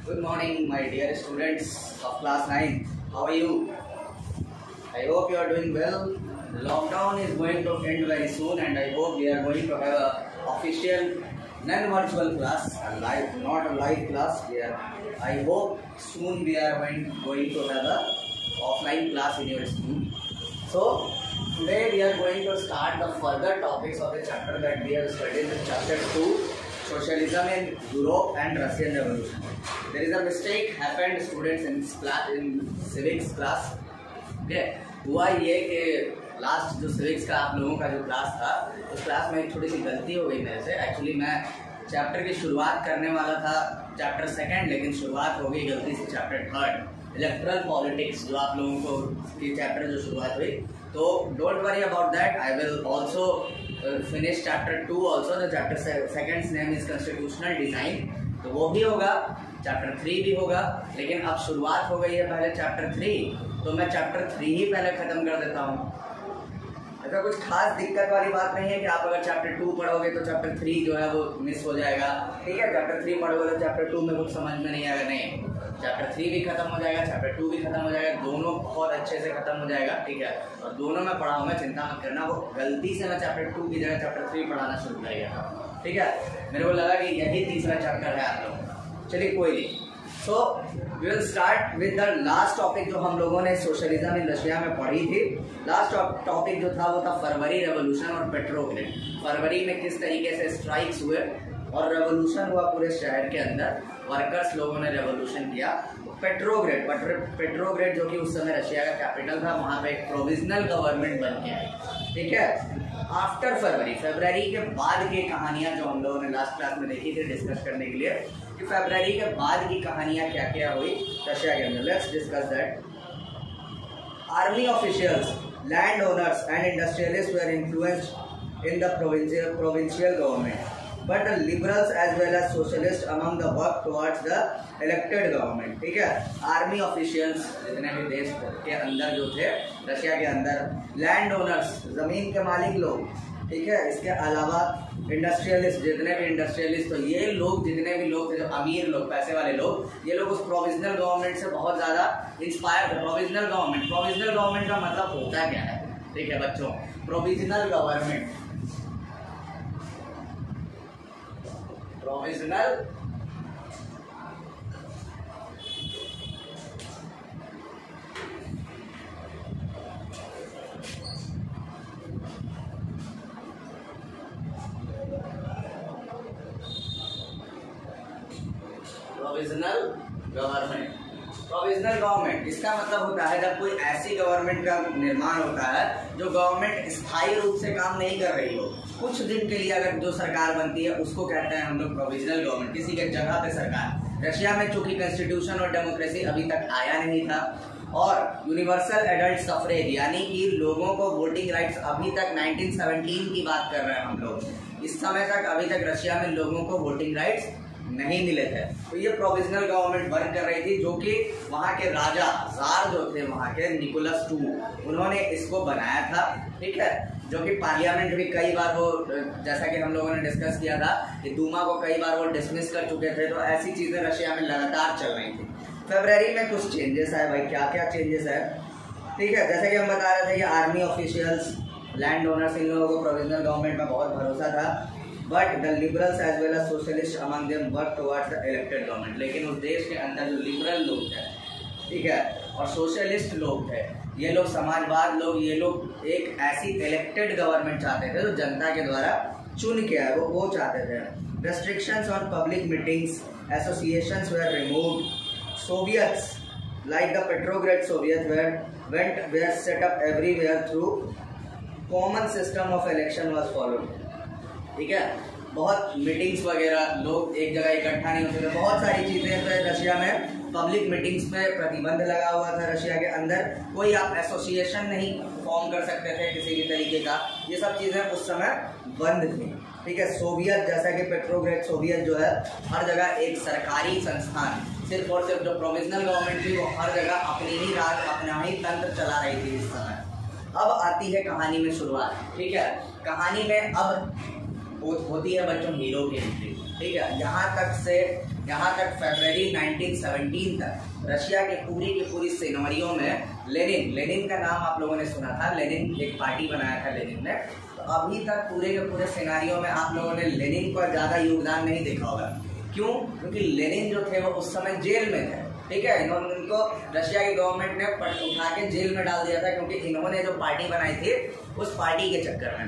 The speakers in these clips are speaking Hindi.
Good morning, my dear students of class 9. How are you? I hope you are doing well. Lockdown is going to end very soon, and I hope we are going to have a official non-virtual class, not a live class. I hope soon we are going to have a offline class in your school. So today we are going to start the further topics of the chapter that we have studied in chapter 2, Socialism in Europe and Russian Revolution. There is a mistake happened, students, in civics class. Okay, हुआ ये कि लास्ट जो सिविक्स का आप लोगों का जो क्लास था, उस क्लास में एक थोड़ी सी गलती हो गई मेरे से. एक्चुअली मैं चैप्टर की शुरुआत करने वाला था चैप्टर 2, लेकिन शुरुआत हो गई गलती से चैप्टर 3 इलेक्ट्रल पॉलिटिक्स, जो आप लोगों को की चैप्टर जो शुरुआत हुई. तो don't worry about that, I will also finish chapter 2 also. The chapter 2 name is constitutional design, तो वो भी होगा. चैप्टर 3 भी होगा, लेकिन अब शुरुआत हो गई है पहले चैप्टर 3, तो मैं चैप्टर 3 ही पहले ख़त्म कर देता हूँ. ऐसा कुछ खास दिक्कत वाली बात नहीं है कि आप अगर चैप्टर 2 पढ़ोगे तो चैप्टर 3 जो है वो मिस हो जाएगा. ठीक है, चैप्टर 3 पढ़ोगे तो चैप्टर 2 में कुछ समझ में नहीं आएगा. नहीं, चैप्टर 3 भी खत्म हो जाएगा, चैप्टर 2 भी खत्म हो जाएगा, दोनों बहुत अच्छे से खत्म हो जाएगा. ठीक है, और दोनों में पढ़ाऊंगा, चिंता मत करना. वो गलती से मैं चैप्टर 2 की जगह चैप्टर 3 पढ़ाना शुरू कर गया था. ठीक है, मेरे को लगा कि यही तीसरा चैप्टर है आप लोग. चलिए कोई नहीं. So we will start with the last topic जो हम लोगों ने सोशलिज्म इन रशिया में पढ़ी थी. लास्ट टॉपिक जो था वो था फरवरी रेवोल्यूशन और पेट्रोग्रेड. फरवरी में किस तरीके से स्ट्राइक्स हुए और रेवोल्यूशन हुआ पूरे शहर के अंदर, वर्कर्स लोगों ने रेवोल्यूशन किया. पेट्रोग्रेड जो कि उस समय रशिया का कैपिटल था, वहाँ पे एक प्रोविजनल गवर्नमेंट बन गया. ठीक है, आफ्टर फरवरी के बाद की कहानियां जो हम लोगों ने लास्ट क्लास में देखी थी डिस्कस करने के लिए, कि फरवरी के बाद की कहानियां क्या क्या हुई रशिया के अंदर. Let's discuss that. Army officials, land owners and industrialist were influenced in the provincial government, but the liberals as well as socialists among the work towards the elected government. ठीक है, आर्मी ऑफिशियल्स जितने भी देश के अंदर जो थे रशिया के अंदर, लैंड ओनर्स जमीन के मालिक लोग, ठीक है, इसके अलावा इंडस्ट्रियलिस्ट, जितने भी इंडस्ट्रियलिस्ट, तो ये लोग जितने भी लोग थे, जो अमीर लोग, पैसे वाले लोग, ये लोग उस प्रोविजनल गवर्नमेंट से बहुत ज़्यादा इंस्पायर थे. प्रोविजनल गवर्नमेंट का मतलब होता क्या है? ठीक है बच्चों, प्रोविजनल गवर्नमेंट, प्रोविजनल गवर्नमेंट इसका मतलब होता है जब कोई ऐसी गवर्नमेंट का निर्माण होता है जो गवर्नमेंट स्थायी रूप से काम नहीं कर रही हो, कुछ दिन के लिए अगर जो सरकार बनती है उसको कहते हैं हम लोग प्रोविजनल गवर्नमेंट, किसी के जगह पे सरकार. रशिया में चूंकि कॉन्स्टिट्यूशन और डेमोक्रेसी अभी तक आया नहीं था, और यूनिवर्सल एडल्ट सफरेज यानी कि लोगों को वोटिंग राइट्स अभी तक 1917 की बात कर रहे हैं हम लोग, इस समय तक अभी तक रशिया में लोगों को वोटिंग राइट्स नहीं मिले थे. तो ये प्रोविजनल गवर्नमेंट वर्क कर रही थी, जो कि वहाँ के राजा जार जो थे वहाँ के, निकोलस II, उन्होंने इसको बनाया था. ठीक है, जो कि पार्लियामेंट भी कई बार वो, जैसा कि हम लोगों ने डिस्कस किया था कि दूमा को कई बार वो डिसमिस कर चुके थे. तो ऐसी चीज़ें रशिया में लगातार चल रही थी. फरवरी में कुछ चेंजेस आए. भाई क्या क्या चेंजेस है? ठीक है, जैसे कि हम बता रहे थे कि आर्मी ऑफिशियल्स, लैंड ओनर्स, इन लोगों को प्रोविजनल गवर्नमेंट में बहुत भरोसा था. But the liberals as well as socialist among them work towards the elected government. लेकिन उस देश के अंदर जो लिबरल लोग थे, ठीक है, और सोशलिस्ट लोग थे, ये लोग समाजवाद लोग, ये लोग एक ऐसी इलेक्टेड गवर्नमेंट चाहते थे जो जनता के द्वारा चुन के आए, वो चाहते थे. Restrictions on public meetings, associations were removed. Soviets like the Petrograd soviet were set up everywhere through common system of election was followed. ठीक है, बहुत मीटिंग्स वगैरह, लोग एक जगह इकट्ठा नहीं होते थे, बहुत सारी चीज़ें थे रशिया में. पब्लिक मीटिंग्स पे प्रतिबंध लगा हुआ था रशिया के अंदर. कोई आप एसोसिएशन नहीं फॉर्म कर सकते थे किसी भी तरीके का. ये सब चीज़ें उस समय बंद थी. ठीक है, सोवियत, जैसा कि पेट्रोग्रेड सोवियत जो है, हर जगह एक सरकारी संस्थान, सिर्फ और सिर्फ जो प्रोविजनल गवर्नमेंट थी वो हर जगह अपनी ही राज, अपना ही तंत्र चला रही थी इस समय. अब आती है कहानी में शुरुआत. ठीक है, कहानी में अब होती है बच्चों हीरो की एंट्री. ठीक है। यहाँ तक फरवरी 1917 तक रशिया के पूरी सेनारियों में लेनिन का नाम आप लोगों ने सुना था, लेनिन एक पार्टी बनाया था लेनिन ने। तो अभी तक पूरे सेनारियों में आप लोगों ने लेनिन का ज़्यादा योगदान नहीं देखा होगा। क्यों? क्योंकि लेनिन जो थे वो उस समय जेल में थे, ठीक है। इनको रशिया की गवर्नमेंट ने उठा के जेल में डाल दिया था, क्योंकि इन्होंने जो पार्टी बनाई थी उस पार्टी के चक्कर में।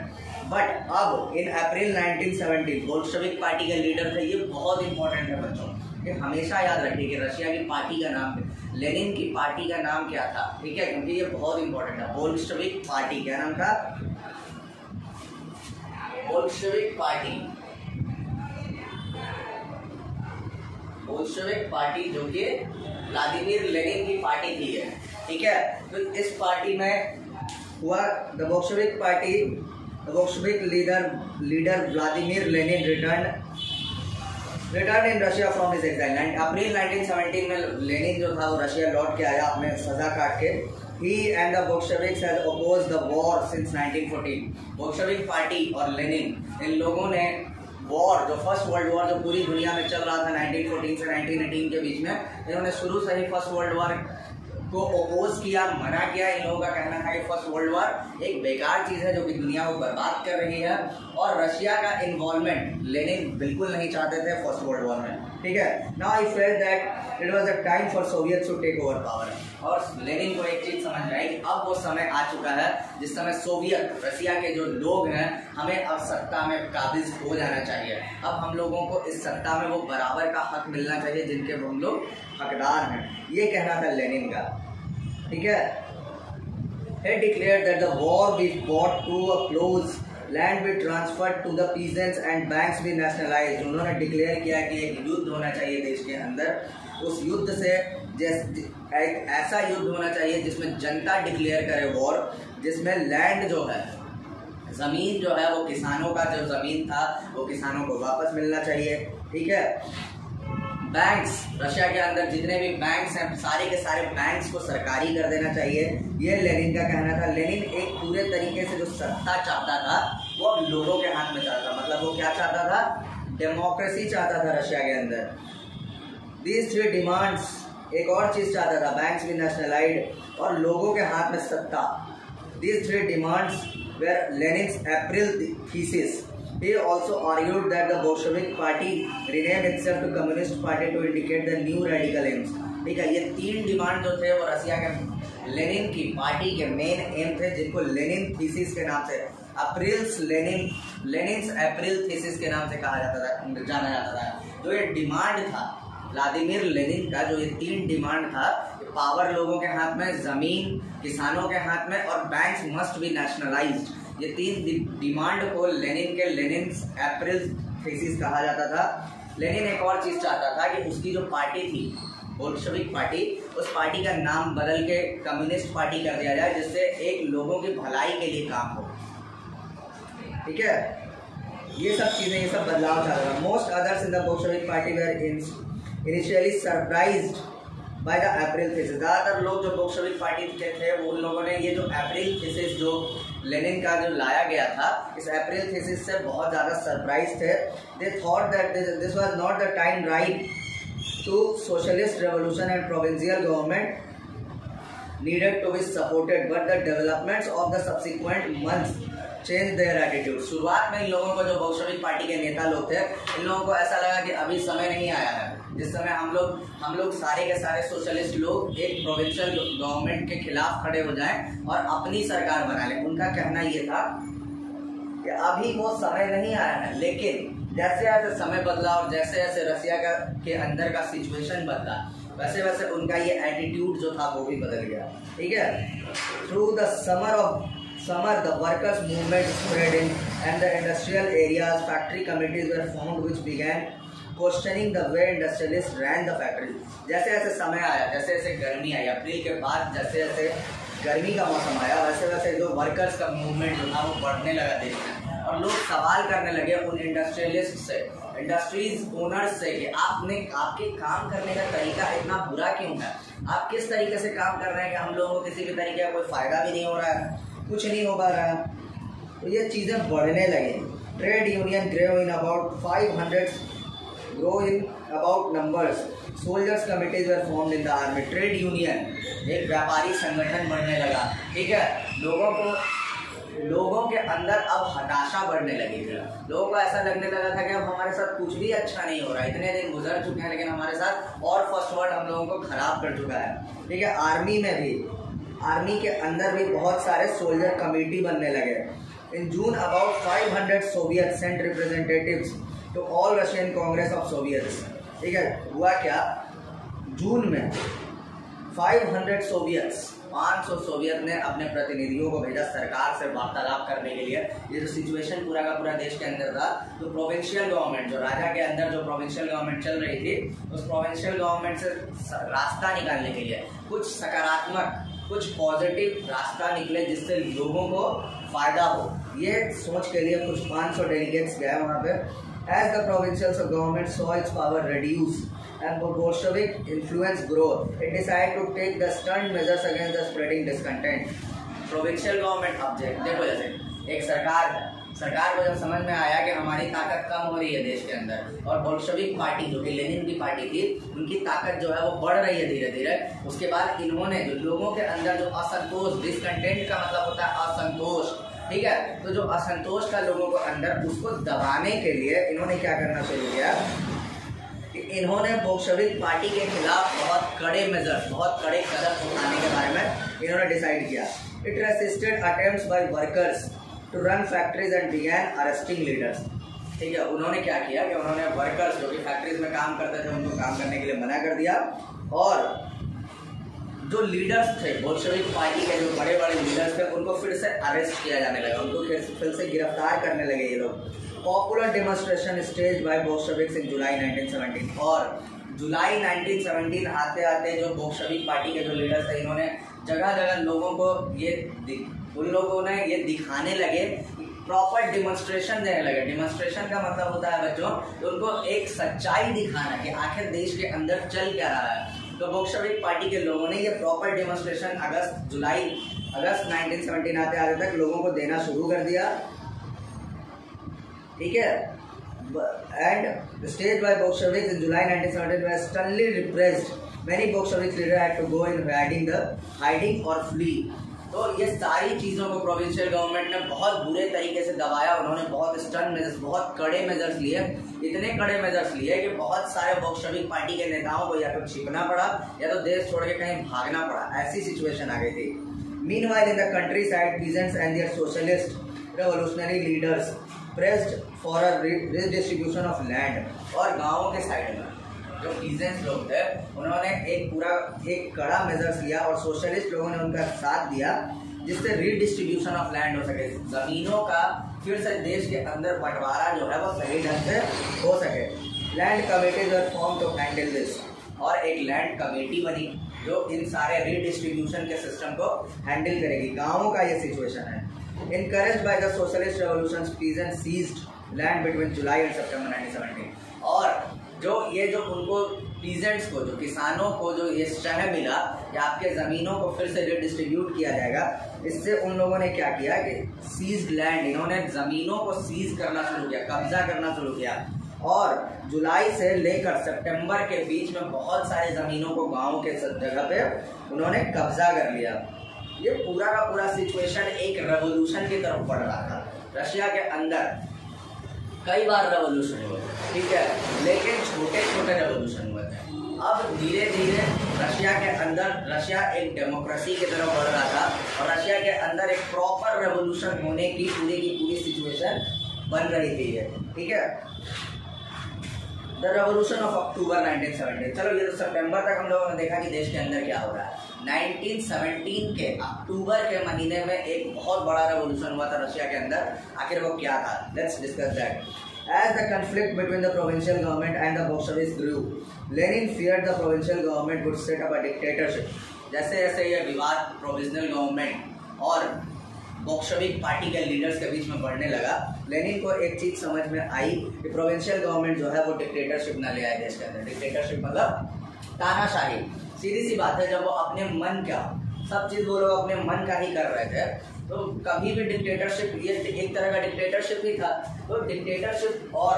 बट अब इन अप्रैल 1917 बोल्शेविक पार्टी के लीडर थे, ये बहुत इंपॉर्टेंट है बच्चों, ये हमेशा याद रखिए कि रशिया की पार्टी का नाम, लेनिन की पार्टी का नाम क्या था, ठीक है, क्योंकि ये बहुत इंपॉर्टेंट है। बोल्शेविक पार्टी, क्या नाम था? बोल्शेविक पार्टी जो कि व्लादिमीर लेनिन की पार्टी थी है, ठीक है। तो इस पार्टी में हुआ the Bolshevik leader Vladimir Lenin return in Russia from his exile. April 1917 में लेनिन जो था वो रशिया लौट के आया अपने सजा काट के। He and the Bolsheviks has opposed the war since 1914. Bolshevik party और लेनिन, इन लोगों ने वॉर, जो फर्स्ट वर्ल्ड वॉर जो पूरी दुनिया में चल रहा था 1914 से 1918 के बीच में, इन्होंने शुरू से ही फर्स्ट वर्ल्ड वॉर को अपोज किया, मना किया। इन लोगों का कहना था कि फर्स्ट वर्ल्ड वॉर एक बेकार चीज़ है जो कि दुनिया को बर्बाद कर रही है, और रशिया का इन्वॉल्वमेंट लेनिन बिल्कुल नहीं चाहते थे फर्स्ट वर्ल्ड वॉर में, ठीक है। Now I felt that it was a time for Soviets to take over power. और लेनिन को एक चीज समझ में आई कि अब वो समय आ चुका है जिस समय सोवियत, रशिया के जो लोग हैं, हमें अब सत्ता में काबिज हो जाना चाहिए। अब हम लोगों को इस सत्ता में वो बराबर का हक मिलना चाहिए जिनके हम लोग हकदार हैं, ये कहना था लेनिन का, ठीक है। He declared that the war be brought to a close, land be transferred to the peasants and banks be nationalized। उन्होंने डिक्लेयर किया कि एक युद्ध होना चाहिए देश के अंदर, उस युद्ध से एक ऐसा युद्ध होना चाहिए जिसमें जनता डिक्लेयर करे वॉर, जिसमें लैंड जो है, ज़मीन जो है, वो किसानों का जो ज़मीन था वो किसानों को वापस मिलना चाहिए, ठीक है। बैंक्स, रशिया के अंदर जितने भी बैंक्स हैं सारे के सारे बैंक्स को सरकारी कर देना चाहिए, ये लेनिन का कहना था। लेनिन एक पूरे तरीके से जो सत्ता चाहता था वो अब लोगों के हाथ में चाहता था, मतलब वो क्या चाहता था? डेमोक्रेसी चाहता था रशिया के अंदर। These three demands, एक और चीज चाहता था, बैंक्स भी नेशनलाइज्ड और लोगों के हाथ में सत्ता। These three demands were Lenin's April thesis. He also argued that the Bolshevik party renamed itself to Communist Party to indicate the new radical aims। ठीक है, ये तीन डिमांड जो थे वो रशिया के लेनिन की पार्टी के मेन एम थे, जिनको लेनिन थीसिस के नाम से, लेनिन्स अप्रैल थीसिस के नाम से कहा जाता था, जाना जाता था। तो ये डिमांड था व्लादिमीर लेनिन का, जो ये तीन डिमांड था, पावर लोगों के हाथ में, जमीन किसानों के हाथ में, और बैंक्स मस्ट बी नेशनलाइज्ड। ये तीन डिमांड को लेनिन के लेनिन्स अप्रैल थीसिस कहा जाता था। लेनिन एक और चीज चाहता था कि उसकी जो पार्टी थी बोल्शेविक पार्टी, उस पार्टी का नाम बदल के कम्युनिस्ट पार्टी कर दिया जाए, जिससे एक लोगों की भलाई के लिए काम हो, ठीक है। ये सब चीजें, ये सब बदलाव चल रहा है। Most others in the Bolshevik party where initially surprised by the April thesis. ज़्यादातर लोग जो बोल्शेविक पार्टी के थे वो उन लोगों ने ये जो अप्रैल थीसिस जो लेनिन का जो लाया गया था, इस अप्रैल थीसिस से बहुत ज़्यादा सरप्राइज थे। They thought that this was not the time right to socialist revolution and provincial government needed to be supported, but the developments of the subsequent months changed their attitude। शुरुआत में इन लोगों को, जो बोल्शेविक पार्टी के नेता लोग थे, इन लोगों को ऐसा लगा कि अभी समय नहीं आया है जिस समय हम लोग सारे के सारे सोशलिस्ट लोग एक प्रोविंशियल गवर्नमेंट के खिलाफ खड़े हो जाएं और अपनी सरकार बना लें। उनका कहना ये था कि अभी वो समय नहीं आया है, लेकिन जैसे जैसे समय बदला और जैसे जैसे रशिया के अंदर का सिचुएशन बदला, वैसे वैसे उनका ये एटीट्यूड जो था वो भी बदल गया, ठीक है। Through the summer the workers movement spread in and the industrial areas, factory committees were found which began questioning the way industrialist rain the factory. जैसे जैसे समय आया, जैसे जैसे गर्मी आई, अप्रैल के बाद जैसे जैसे गर्मी का मौसम आया, वैसे वैसे जो वर्कर्स का मूवमेंट जो था वो बढ़ने लगा देश में, और लोग सवाल करने लगे उन इंडस्ट्रियलिस्ट से, इंडस्ट्रीज ओनर्स से, कि आपके काम करने का तरीका इतना बुरा क्यों है? आप किस तरीके से काम कर रहे हैं कि हम लोगों को किसी भी तरीके का कोई फ़ायदा भी नहीं हो रहा है, कुछ नहीं हो पा रहा है। तो ये चीज़ें बढ़ने लगी। Trade union grew in about 500 grow in about numbers. Soldiers committees were formed in the army. Trade union, एक व्यापारी संगठन बढ़ने लगा, ठीक है। लोगों के अंदर अब हताशा बढ़ने लगी थी। लोगों को ऐसा लगने लगा था कि अब हमारे साथ कुछ भी अच्छा नहीं हो रहा है, इतने दिन गुजर चुके हैं लेकिन हमारे साथ और फर्स्ट वर्ल्ड हम लोगों को खराब कर चुका है, ठीक है। आर्मी के अंदर भी बहुत सारे सोल्जर कमेटी बनने लगे। In June about 500 soviet sent representatives to all Russian Congress of soviets, ठीक है। हुआ क्या, जून में 500 सोवियत ने अपने प्रतिनिधियों को भेजा सरकार से वार्तालाप करने के लिए। ये जो सिचुएशन पूरा का पूरा देश के अंदर था, तो प्रोविंशियल गवर्नमेंट, जो राजा के अंदर जो प्रोविंशियल गवर्नमेंट चल रही थी, उस प्रोविंशियल गवर्नमेंट से रास्ता निकालने के लिए कुछ सकारात्मक, कुछ पॉजिटिव रास्ता निकले जिससे लोगों को फायदा हो, ये सोच के लिए कुछ 500 डेलीगेट्स गए वहाँ पे। As the provincial government saw its power reduce and Bolshevik influence grow, it decided to take the stern measures against the spreading discontent. Provincial government object, देखो जैसे एक सरकार है, सरकार को जब समझ में आया कि हमारी ताकत कम हो रही है देश के अंदर और बोल्शेविक पार्टी जो कि लेनिन की पार्टी थी, उनकी ताकत जो है वो बढ़ रही है धीरे धीरे, उसके बाद इन्होंने जो लोगों के अंदर जो असंतोष, डिसकंटेंट का मतलब होता है असंतोष, ठीक है, तो जो असंतोष था लोगों को अंदर, उसको दबाने के लिए इन्होंने क्या करना शुरू किया कि इन्होंने बोल्शेविक पार्टी के खिलाफ बहुत कड़े मेजर्स, बहुत कड़े कदम उठाने के बारे में इन्होंने डिसाइड किया। It resisted attempts by workers to run factories and began arresting leaders, ठीक है। उन्होंने क्या किया कि उन्होंने वर्कर्स जो कि फैक्ट्रीज में काम करते थे उनको काम करने के लिए मना कर दिया, और जो लीडर्स थे बोल्शेविक पार्टी के, जो बड़े बड़े लीडर्स थे, उनको फिर से अरेस्ट किया जाने लगा, उनको फिर से गिरफ्तार करने लगे ये लोग। Popular demonstration stage by Bolsheviks in July 1917, और जुलाई 1917 आते आते जो बोल्शेविक पार्टी के जो लीडर्स थे, इन्होंने जगह जगह लोगों को उन लोगों ने ये दिखाने लगे, प्रॉपर डिमॉन्स्ट्रेशन देने लगे। डिमॉन्स्ट्रेशन का मतलब होता है बच्चों, तो उनको एक सच्चाई दिखाना कि आखिर देश के अंदर चल क्या रहा है। तो बोल्शेविक पार्टी के लोगों ने ये प्रॉपर डेमोन्स्ट्रेशन अगस्त 1917 आते आते तक लोगों को देना शुरू कर दिया, ठीक है। And stage by Bolsheviks in July 1917 were sternly repressed. Many Bolshevik leaders had to go in hiding or flee. तो ये सारी चीज़ों को प्रोविंशियल गवर्नमेंट ने बहुत बुरे तरीके से दबाया। उन्होंने बहुत स्टर्न मेजर्स, बहुत कड़े मेजर्स लिए, इतने कड़े मेजर्स लिए कि बहुत सारे बोल्शेविक पार्टी के नेताओं को या तो छिपना पड़ा या तो देश छोड़ के कहीं भागना पड़ा, ऐसी सिचुएशन आ गई थी। Meanwhile, in the countryside, peasants and their socialist revolutionary leaders pressed for a redistribution of land. और गाँवों के साइड में जो पीजेंट्स लोग थे, उन्होंने एक कड़ा मेजर्स लिया और सोशलिस्ट लोगों ने उनका साथ दिया, जिससे रीडिस्ट्रीब्यूशन ऑफ लैंड हो सके, जमीनों का फिर से देश के अंदर बंटवारा जो है वो सही ढंग से हो सके। Land committees were formed to handle this, और एक लैंड कमेटी बनी जो इन सारे रीडिस्ट्रीब्यूशन के सिस्टम को हैंडल करेगी। गाँवों का ये सिचुएशन है। Encouraged by the socialist revolutions, peasants seized land between July and September 1917. और जो उनको पीजेंट्स को, जो किसानों को जो ये शह मिला कि आपके ज़मीनों को फिर से रिडिस्ट्रीब्यूट किया जाएगा, इससे उन लोगों ने क्या किया कि सीज्ड लैंड, इन्होंने ज़मीनों को सीज करना शुरू किया, कब्जा करना शुरू किया। और जुलाई से लेकर सितंबर के बीच में बहुत सारी ज़मीनों को गाँव के जगह पे उन्होंने कब्जा कर लिया। ये पूरा का पूरा सिचुएशन एक रेवोल्यूशन की तरफ बढ़ रहा था। रशिया के अंदर कई बार रेवोल्यूशन हुए, ठीक है, लेकिन छोटे छोटे रेवोल्यूशन हुए थे। अब धीरे धीरे रशिया एक डेमोक्रेसी की तरफ बढ़ रहा था और रशिया के अंदर एक प्रॉपर रेवोल्यूशन होने की पूरी सिचुएशन बन रही थी, ठीक है। द रेवोल्यूशन ऑफ अक्टूबर 1917, चलो ये तो सितंबर तक हम लोगों ने देखा कि देश के अंदर क्या हो रहा है। 1917 के अक्टूबर के महीने में एक बहुत बड़ा रेवोल्यूशन हुआ था रशिया के अंदर। आखिर वो क्या था? Let's discuss that. As the conflict between the provincial government and the Bolsheviks grew, Lenin feared the provincial government would set up a dictatorship. जैसे जैसे ये विवाद प्रोविजनल गवर्नमेंट और बोल्शेविक पार्टी के लीडर्स के बीच में बढ़ने लगा, लेनिन को एक चीज समझ में आई कि प्रोविंशियल गवर्नमेंट जो है वो डिक्टेटरशिप ना ले आए देश के अंदर। डिक्टेटरशिप मतलब तानाशाही। सीधी सी बात है, जब वो अपने मन का सब चीज वो लोग अपने मन का ही कर रहे थे, तो कभी भी डिक्टेटरशिप, ये एक तरह का डिक्टेटरशिप ही था। तो डिक्टेटरशिप और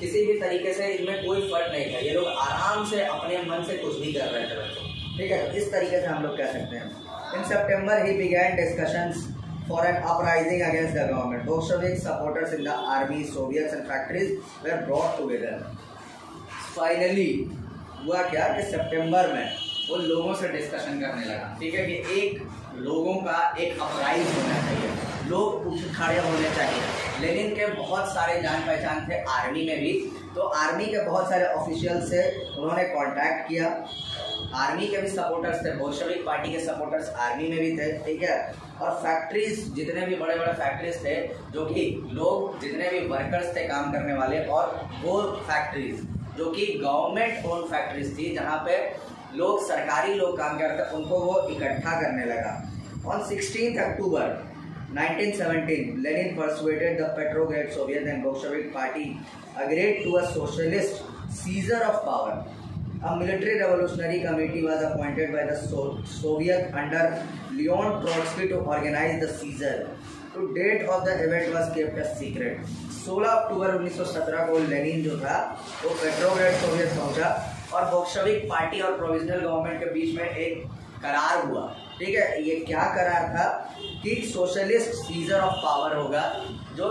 किसी भी तरीके से इनमें कोई फर्क नहीं था, ये लोग आराम से अपने मन से कुछ भी कर रहे थे बच्चों, ठीक है। इस तरीके से हम लोग कह सकते हैं। In September he began discussions for an uprising against the government. Bolshevik supporters in the army, soviets and factories were brought together. Finally हुआ क्या कि सितंबर में वो लोगों से डिस्कशन करने लगा, ठीक है, कि एक लोगों का एक अपराइज होना चाहिए, लोग उठ खड़े होने चाहिए। लेनिन के बहुत सारे जान पहचान थे आर्मी में भी, तो आर्मी के बहुत सारे ऑफिशियल से उन्होंने कांटेक्ट किया। आर्मी के भी सपोर्टर्स थे, बोल्शेविक पार्टी के सपोर्टर्स आर्मी में भी थे, ठीक है। और फैक्ट्रीज, जितने भी बड़े बड़े फैक्ट्रीज थे, जो कि लोग जितने भी वर्कर्स थे काम करने वाले, और वो फैक्ट्रीज जो कि गवर्नमेंट ओन फैक्ट्रीज थी, जहाँ पे लोग सरकारी लोग काम करते थे, उनको वो इकट्ठा करने लगा। On 16 October 1917 Lenin persuaded the Petrograd Soviet and Bolshevik party agreed to a socialist seizure of power. A military revolutionary committee was appointed by the Soviet under Leon Trotsky to organize the seizure. The date of the event was kept a secret. 16 अक्टूबर 1917 को लेनिन जो था वो पेट्रोग्रेड सोवियत पहुंचा और बोल्शेविक पार्टी और प्रोविजनल गवर्नमेंट के बीच में एक करार हुआ, ठीक है। ये क्या करार था कि सोशलिस्ट सीजर ऑफ पावर होगा, जो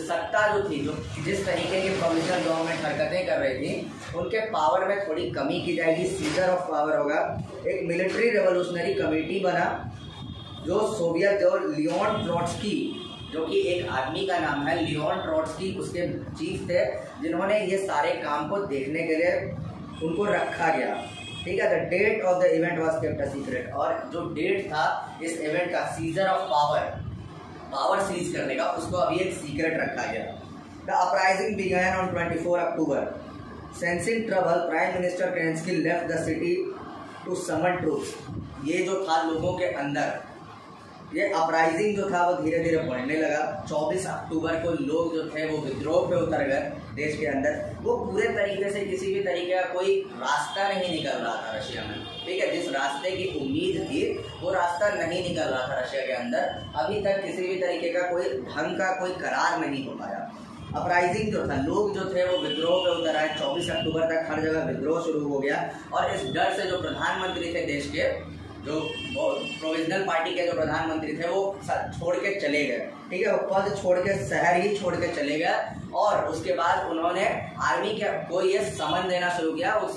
सत्ता जो थी, जो जिस तरीके की प्रोविजनल गवर्नमेंट हरकतें कर रही थी, उनके पावर में थोड़ी कमी की जाएगी, सीजर ऑफ पावर होगा। एक मिलिट्री रेवोल्यूशनरी कमेटी बना, जो सोवियत, जो लियोन ट्रोट्स्की, जो कि एक आदमी का नाम है लियोन ट्रोट्स्की, उसके चीफ थे, जिन्होंने ये सारे काम को देखने के लिए उनको रखा गया, ठीक है। The date of the event was kept a secret, और जो डेट था इस इवेंट का, सीजर ऑफ पावर सीज करने का, उसको अभी एक सीक्रेट रखा गया। The uprising began on 24 October. Sensing trouble, prime minister Kerensky left the city to summon troops. ये जो था लोगों के अंदर, ये अपराइजिंग जो था वो धीरे धीरे बढ़ने लगा। 24 अक्टूबर को लोग जो थे वो विद्रोह पे उतर गए देश के अंदर। वो पूरे तरीके से किसी भी तरीके का कोई रास्ता नहीं निकल रहा था रशिया में, ठीक है। जिस रास्ते की उम्मीद थी वो रास्ता नहीं निकल रहा था रशिया के अंदर। अभी तक किसी भी तरीके का कोई ढंग का कोई करार नहीं हो पाया। अपराइजिंग जो था, लोग जो थे वो विद्रोह पे उतर आए। 24 अक्टूबर तक हर जगह विद्रोह शुरू हो गया, और इस डर से जो प्रधानमंत्री थे देश के, जो प्रोविजनल पार्टी के जो प्रधानमंत्री थे, वो छोड़ के चले गए, ठीक है। वो पद छोड़ के, शहर ही छोड़ के चले गए, और उसके बाद उन्होंने आर्मी के को ये समन देना शुरू किया। उस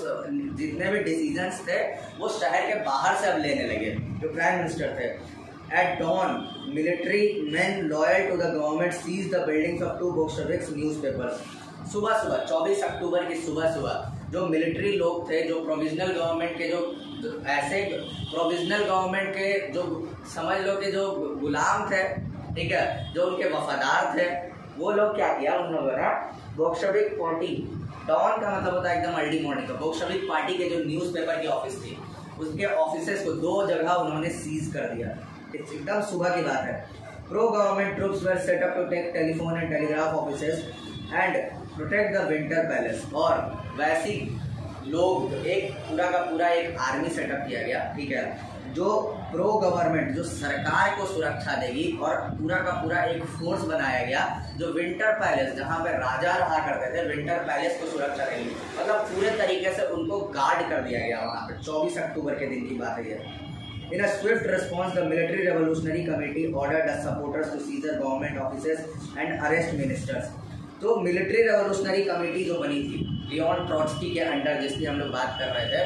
जितने भी डिसीजंस थे वो शहर के बाहर से अब लेने लगे, जो प्राइम मिनिस्टर थे। At dawn, military men loyal to the government seize the buildings of 2 Bolshevik newspapers. सुबह 24 अक्टूबर की सुबह जो मिलिट्री लोग थे, जो प्रोविजनल गवर्नमेंट के, जो ऐसे प्रोविजनल गवर्नमेंट के जो समझ लो कि जो गुलाम थे, ठीक है, जो उनके वफादार थे, वो लोग क्या किया, उन लोगों ने बोल्शेविक पार्टी, डॉन का मतलब होता है एकदम अर्ली मॉर्निंग का, बोल्शेविक पार्टी के जो न्यूज़पेपर की ऑफिस थी, उसके ऑफिसेस को 2 जगह उन्होंने सीज कर दिया। एकदम सुबह की बात है। Pro government troops were set up to take telephone and telegraph offices and protect the Winter Palace. और वैसी लोग, एक पूरा का पूरा एक आर्मी सेटअप किया गया, ठीक है, जो प्रो गवर्नमेंट, जो सरकार को सुरक्षा देगी, और पूरा का पूरा एक फोर्स बनाया गया जो विंटर पैलेस, जहाँ पे राजा रहा करते थे, विंटर पैलेस को सुरक्षा देगी। मतलब पूरे तरीके से उनको गार्ड कर दिया गया वहाँ पे। 24 अक्टूबर के दिन की बात है ये। In a swift response, the military revolutionary committee ordered the supporters to seize government offices and arrest ministers. तो मिलिट्री रेवोल्यूशनरी कमेटी जो बनी थी लियोन ट्रोट्स्की के अंडर, जिसकी हम लोग बात कर रहे थे,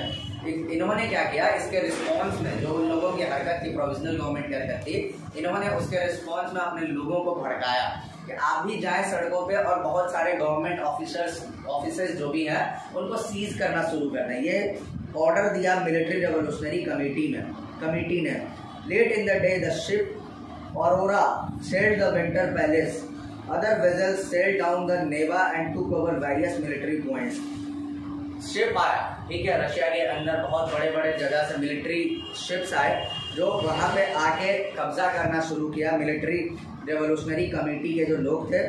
इन्होंने क्या किया, इसके रिस्पॉन्स में जो उन लोगों की हरकत थी, प्रोविजनल गवर्नमेंट की हरकत थी, इन्होंने उसके रिस्पॉन्स में अपने लोगों को भड़काया कि आप भी जाएं सड़कों पे और बहुत सारे गवर्नमेंट ऑफिसर्स जो भी हैं उनको सीज करना शुरू करना। ये ऑर्डर दिया मिलिट्री रेवोल्यूशनरी कमेटी ने। Late in the day the ship Aurora sailed the Winter Palace. Other vessels sailed down the Neva and took over various military points. Ship आया, ठीक है, रशिया के अंदर बहुत बड़े बड़े जगह से मिलिट्री शिप्स आए, जो वहाँ पे आके कब्जा करना शुरू किया। मिलिट्री रेवोल्यूशनरी कमेटी के जो लोग थे,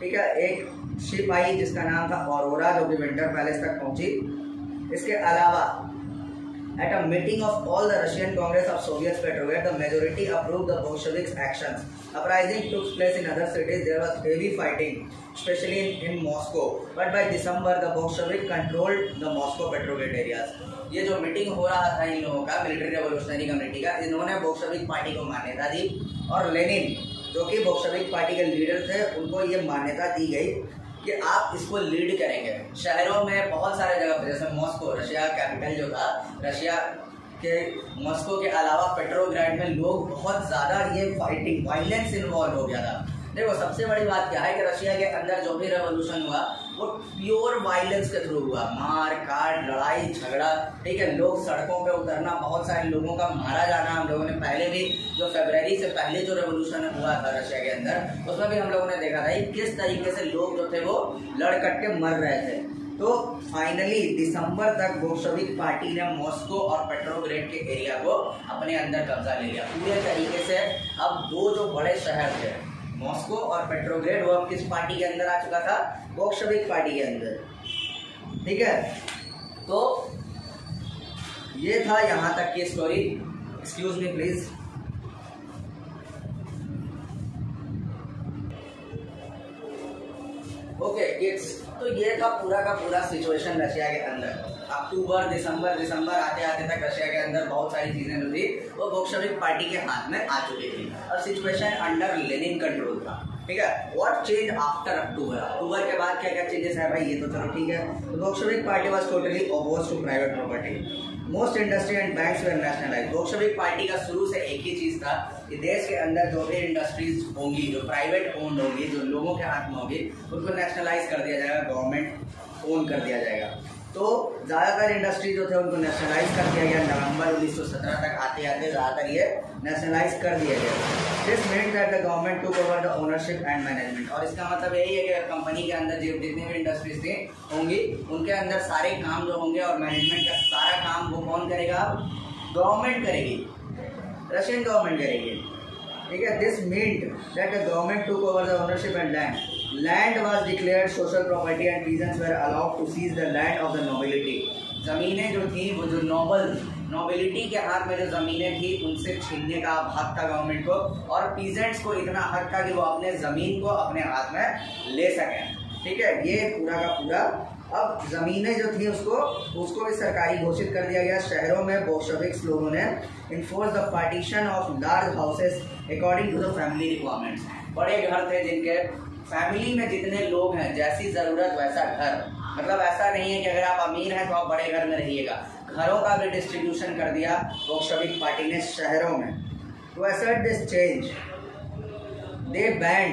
ठीक है, एक शिप आई जिसका नाम था औरोरा, जो कि विंटर पैलेस तक पहुंची। इसके अलावा At a meeting of all the Russian Congress of Soviet Petrograd, the majority approved the Bolsheviks' actions. Uprising took place in other cities. There was heavy fighting, especially in Moscow. But by December, the Bolsheviks controlled the Moscow Petrograd areas. ये जो मीटिंग हो रहा था इन लोगों का मिलिट्री रेवोल्यूशनरी कमेटी का, इन्होंने बोल्शेविक पार्टी को मान्यता दी और लेनिन जो कि बोल्शेविक पार्टी के लीडर थे उनको ये मान्यता दी गई कि आप इसको लीड करेंगे। शहरों में बहुत सारे जगह पर, जैसे मॉस्को, रशिया कैपिटल जो था, रशिया के मॉस्को के अलावा पेट्रोग्राड में लोग बहुत ज़्यादा ये फाइटिंग वायलेंस इन्वॉल्व हो गया था। देखो सबसे बड़ी बात क्या है कि रशिया के अंदर जो भी रेवोल्यूशन हुआ वो प्योर वायलेंस के थ्रू हुआ, मार काट, लड़ाई झगड़ा, ठीक है, लोग सड़कों पे उतरना, बहुत सारे लोगों का मारा जाना। हम लोगों ने पहले भी जो फरवरी से पहले जो रेवोल्यूशन हुआ था रशिया के अंदर, उसमें भी हम लोगों ने देखा था किस तरीके से लोग जो थे वो लड़ कट के मर रहे थे। तो फाइनली दिसंबर तक बोल्शेविक पार्टी ने मॉस्को और पेट्रोग्रेड के एरिया को अपने अंदर कब्जा ले लिया पूरे तरीके से। अब दो जो बड़े शहर थे मॉस्को और पेट्रोग्रेड, वो अब किस पार्टी के अंदर आ चुका था? बोल्शेविक पार्टी के अंदर, ठीक है। तो ये था यहाँ तक की story. Excuse me please. Okay kids, तो ये था पूरा का पूरा सिचुएशन रशिया के अंदर। अक्टूबर दिसंबर आते आते तक रशिया के अंदर बहुत सारी चीजें जो थी वो बोल्शेविक पार्टी के हाथ में आ चुकी थी और सिचुएशन अंडर लेनिन कंट्रोल था, ठीक है। व्हाट चेंज आफ्टर अक्टूबर के बाद क्या क्या चेंजेस है भाई, ये तो चलो ठीक है। तो Bolshevik party was totally opposed to private property. Most industry and banks were nationalised. Bolshevik party का शुरू से एक ही चीज था कि देश के अंदर जो भी इंडस्ट्रीज होंगी, जो प्राइवेट ओन्ड होंगी, जो लोगों के हाथ में होगी, उनको नेशनलाइज कर दिया जाएगा, गवर्नमेंट ओन कर दिया जाएगा। तो ज़्यादातर इंडस्ट्री जो थे उनको नेशनलाइज कर दिया गया। नवंबर 1917 तक आते आते ज़्यादातर ये नेशनलाइज कर दिया गया। This means that the government took over the ownership and management. और इसका मतलब यही है कि कंपनी के अंदर जितनी भी इंडस्ट्रीज थी होंगी उनके अंदर सारे काम जो होंगे और मैनेजमेंट का सारा काम वो कौन करेगा? गवर्नमेंट करेगी, रशियन गवर्नमेंट करेगी, ठीक है। This meant that the government took over the ownership and land. Land was declared social property and peasants were allowed to seize the land of the nobility. जमीनें जो थी वो जो नोबिलिटी के हाथ में जो जमीनें थी उनसे छीनने का हक था गवर्नमेंट को, और पीजेंट्स को इतना हक था कि वो अपने जमीन को अपने हाथ में ले सकें, ठीक है। ये पूरा का पूरा अब जमीनें जो थी उसको भी सरकारी घोषित कर दिया गया। शहरों में बोल्शेविक्स लोगों ने enforce the partition of large houses according to the family requirements. बड़े घर थे जिनके फैमिली में जितने लोग हैं जैसी जरूरत वैसा घर, मतलब ऐसा नहीं है कि अगर आप अमीर हैं तो आप बड़े घर में रहिएगा। घरों का भी डिस्ट्रीब्यूशन कर दिया बोल्शेविक पार्टी ने शहरों में। To assert this change they banned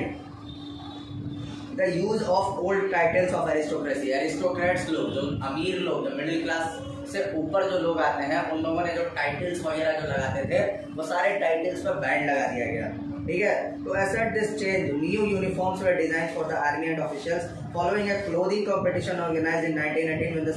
the use of old titles of aristocracy. Aristocrats लोग, जो अमीर लोग, जो मिडिल क्लास से ऊपर जो लोग आते हैं, उन लोगों ने जो टाइटल्स वगैरह जो लगाते थे वो सारे टाइटल्स पर बैंड लगा दिया गया, ठीक है। तो assert this change new uniforms were design for the army and officials following a clothing competition organised in 1918 when the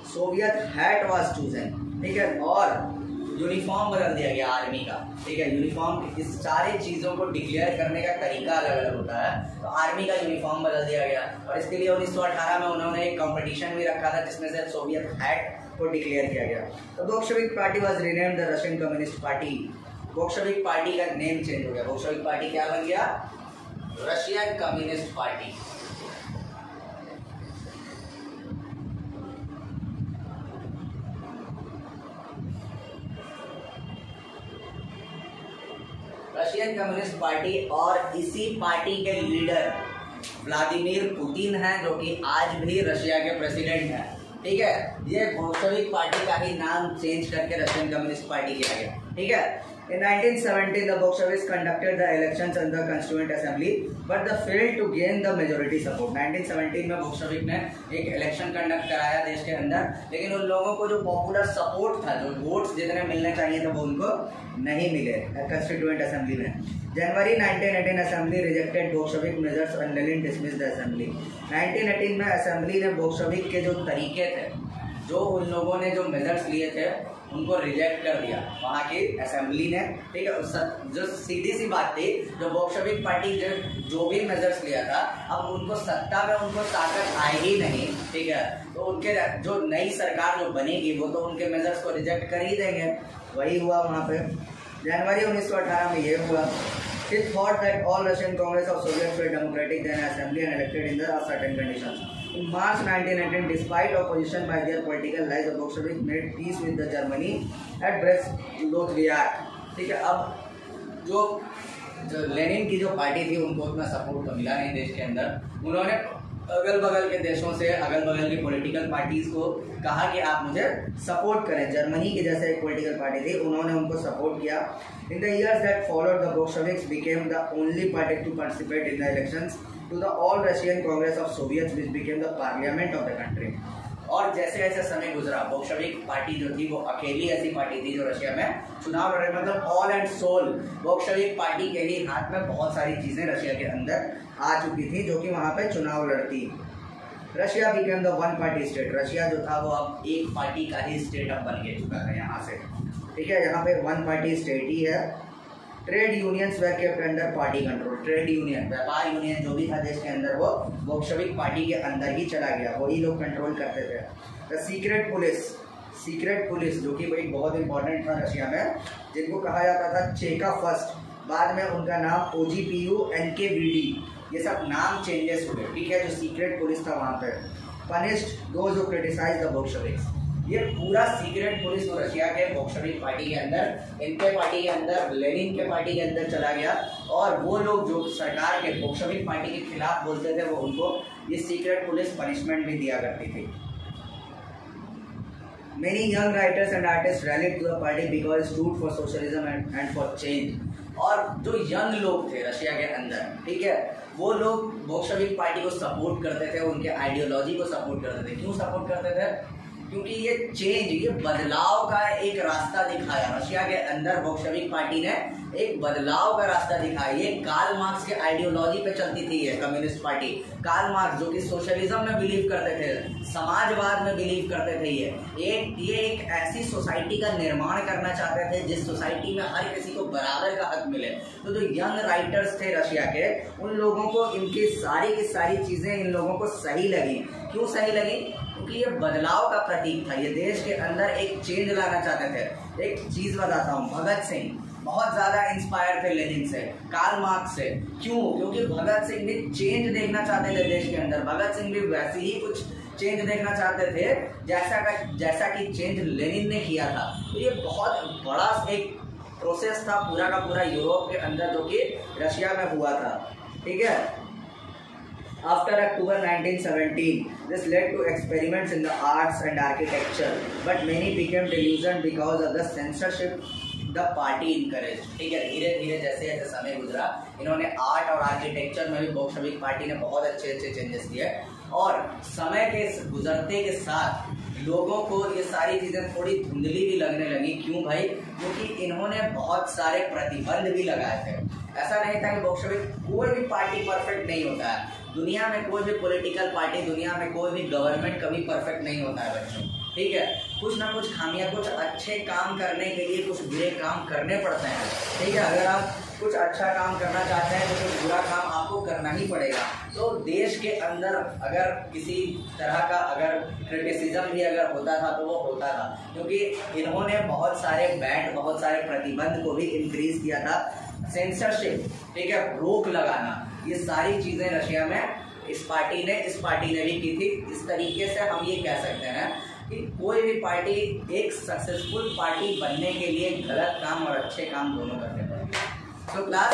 Soviet hat was chosen, ठीक है। और यूनिफॉर्म बदल दिया गया आर्मी का, ठीक है। यूनिफॉर्म, इस सारी चीज़ों को डिक्लेयर करने का तरीका अलग अलग होता है। तो आर्मी का यूनिफॉर्म बदल दिया गया और इसके लिए 1918 में उन्होंने एक कंपटीशन भी रखा था जिसमें से सोवियत हैट को डिक्लेयर किया गया। तो Bolshevik party was renamed the Russian communist party. Bolshevik party का नेम चेंज हो गया। बोल्शेविक पार्टी क्या बन गया? Russian communist party. Russian communist party, और इसी पार्टी के लीडर व्लादिमीर पुतिन हैं जो कि आज भी रशिया के प्रेसिडेंट हैं, ठीक है। ये बोल्शेविक पार्टी का ही नाम चेंज करके रशियन कम्युनिस्ट पार्टी किया गया, ठीक है। In 1917, the Bolsheviks conducted the elections in the Constituent Assembly, but they failed to gain the majority support. 1917 में बोल्शेविक ने एक इलेक्शन कंडक्ट कराया देश के अंदर, लेकिन उन लोगों को जो पॉपुलर सपोर्ट था, जो वोट्स जितने मिलने चाहिए थे वो उनको नहीं मिले कंस्टिट्यूएंट असेंबली में। जनवरी 1918 assembly rejected Bolshevik measures and Lenin dismissed the assembly. 1918 में असेंबली ने बोल्शेविक के जो तरीके थे, जो उन लोगों ने जो मेजर्स लिए थे उनको रिजेक्ट कर दिया वहाँ की असेंबली ने, ठीक है। जो सीधी सी बात थी, जो बोल्शेविक पार्टी जो भी मेजर्स लिया था, अब उनको सत्ता में उनको ताकत आए ही नहीं, ठीक है। तो उनके जो नई सरकार जो बनेगी वो तो उनके मेजर्स को रिजेक्ट कर ही देंगे। वही हुआ वहाँ पे जनवरी 1918 में ये हुआ। It thought that all Russian Congress of Soviets were democratic, then assembly and elected in the certain conditions. In March 1918, despite opposition by their political allies, the Bolsheviks made peace with the Germany at Brest-Litovsk, ठीक है। अब जो लेनिन की जो पार्टी थी उनको उतना सपोर्ट तो मिला नहीं देश के अंदर। उन्होंने अगल बगल के देशों से, अगल बगल की पॉलिटिकल पार्टीज को कहा कि आप मुझे सपोर्ट करें। जर्मनी की जैसे एक पॉलिटिकल पार्टी थी, उन्होंने उनको सपोर्ट किया। In the years that followed the Bolsheviks became the only party to participate in the elections to the All Russian Congress of Soviets which became the parliament of the country. और जैसे जैसे समय गुजरा, बोल्शेविक पार्टी जो थी वो अकेली ऐसी पार्टी थी जो रशिया में चुनाव लड़े, मतलब all and sole Bolshevik party के ही हाथ में बहुत सारी चीजें रशिया के अंदर आ चुकी थी जो कि वहां पे चुनाव लड़ती। Russia became the one party state. Russia जो था वो अब एक पार्टी का ही स्टेट अब बन के चुका है यहाँ से, ठीक है। यहाँ पे वन पार्टी स्टेट ही है। ट्रेड यूनियंस वर kept under party control. Trade union, व्यापार यूनियन जो भी था देश के अंदर, वो बोल्शेविक पार्टी के अंदर ही चला गया, वही लोग कंट्रोल करते थे। द सीक्रेट पुलिस जो कि एक बहुत इंपॉर्टेंट था रशिया में, जिनको कहा जाता था चेका फर्स्ट, बाद में उनका नाम OGPU NKVD, ये सब नाम चेंजेस हुए, ठीक है। जो सीक्रेट पुलिस था वहाँ पे punished those who criticise the Bolsheviks. ये पूरा सीक्रेट पुलिस तो रशिया के बोल्शेविक पार्टी के अंदर, इनके पार्टी के अंदर, लेनिन के पार्टी के अंदर चला गया। और वो लोग जो सरकार के बोल्शेविक पार्टी के खिलाफ बोलते थे वो उनको ये सीक्रेट पुलिस पनिशमेंट भी दिया करती थी। Many young writers and artists rallied to the party because it stood for socialism and for change. और जो यंग लोग थे रशिया के अंदर, ठीक है, वो लोग बोल्शेविक पार्टी को सपोर्ट करते थे, उनके आइडियोलॉजी को सपोर्ट करते थे। क्यों सपोर्ट करते थे? क्योंकि ये चेंज, ये बदलाव का एक रास्ता दिखाया रशिया के अंदर। बोल्शेविक पार्टी ने एक बदलाव का रास्ता दिखाया। ये कार्ल मार्क्स के आइडियोलॉजी पे चलती थी ये कम्युनिस्ट पार्टी। कार्ल मार्क्स जो कि सोशलिज्म में बिलीव करते थे, समाजवाद में बिलीव करते थे। ये एक ऐसी सोसाइटी का निर्माण करना चाहते थे जिस सोसाइटी में हर किसी को बराबर का हक मिले। तो जो यंग राइटर्स थे रशिया के, उन लोगों को इनकी सारी की सारी चीजें इन लोगों को सही लगी। क्यों सही लगी? क्योंकि ये बदलाव का प्रतीक था। ये देश के अंदर एक चेंज लाना चाहते थे। एक चीज बताता हूँ, भगत सिंह बहुत ज्यादा इंस्पायर थे लेनिन से, कार्ल मार्क्स से। क्यों? क्योंकि भगत सिंह भी चेंज देखना चाहते थे देश के अंदर। भगत सिंह भी वैसे ही कुछ चेंज देखना चाहते थे जैसा कि चेंज लेनिन ने किया था। तो ये बहुत बड़ा एक प्रोसेस था पूरा का पूरा यूरोप के अंदर, जो कि रशिया में हुआ था, ठीक है। After October 1917, this led to experiments in the arts and architecture, but many became delusioned because of the censorship the party encouraged, ठीक है। धीरे धीरे जैसे जैसे समय गुजरा, इन्होंने आर्ट और आर्किटेक्चर में भी बोल्शेविक पार्टी ने बहुत अच्छे अच्छे चेंजेस किए। और समय के गुजरते के साथ लोगों को ये सारी चीज़ें थोड़ी धुंधली भी लगने लगी। क्यों भाई? क्योंकि इन्होंने बहुत सारे प्रतिबंध भी लगाए थे। ऐसा नहीं था कि बोल्शेविक, कोई भी पार्टी परफेक्ट नहीं होता है दुनिया में। कोई भी पॉलिटिकल पार्टी, दुनिया में कोई भी गवर्नमेंट कभी परफेक्ट नहीं होता है बच्चों, ठीक है। कुछ ना कुछ खामियां, कुछ अच्छे काम करने के लिए कुछ बुरे काम करने पड़ते हैं, ठीक है। अगर आप कुछ अच्छा काम करना चाहते हैं तो कुछ बुरा काम आपको करना ही पड़ेगा। तो देश के अंदर अगर किसी तरह का अगर क्रिटिसिज्म भी अगर होता था तो वो होता था, क्योंकि इन्होंने बहुत सारे बैन, बहुत सारे प्रतिबंध को भी इंक्रीज किया था। सेंसरशिप, ठीक है, रोक लगाना, ये सारी चीजें रशिया में इस पार्टी ने भी की थी। इस तरीके से हम ये कह सकते हैं कि कोई भी पार्टी एक सक्सेसफुल पार्टी बनने के लिए गलत काम और अच्छे काम दोनों करने पड़ेंगे। तो क्लास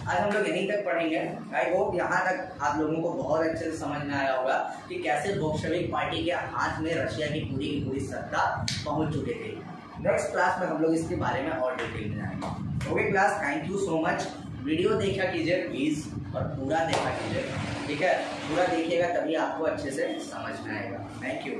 आज हम लोग यहीं तक पढ़ेंगे। आई होप यहाँ तक आप लोगों को बहुत अच्छे से समझ में आया होगा कि कैसे बोल्शेविक पार्टी के हाथ में रशिया की पूरी सत्ता पहुँच चुकी थी। नेक्स्ट क्लास में हम लोग इसके बारे में और डिटेल में जाएंगे। Okay class, thank you so much. Video देखा कीजिए प्लीज़ और पूरा देखा कीजिए, ठीक है। पूरा देखिएगा तभी आपको अच्छे से समझ में आएगा। Thank you.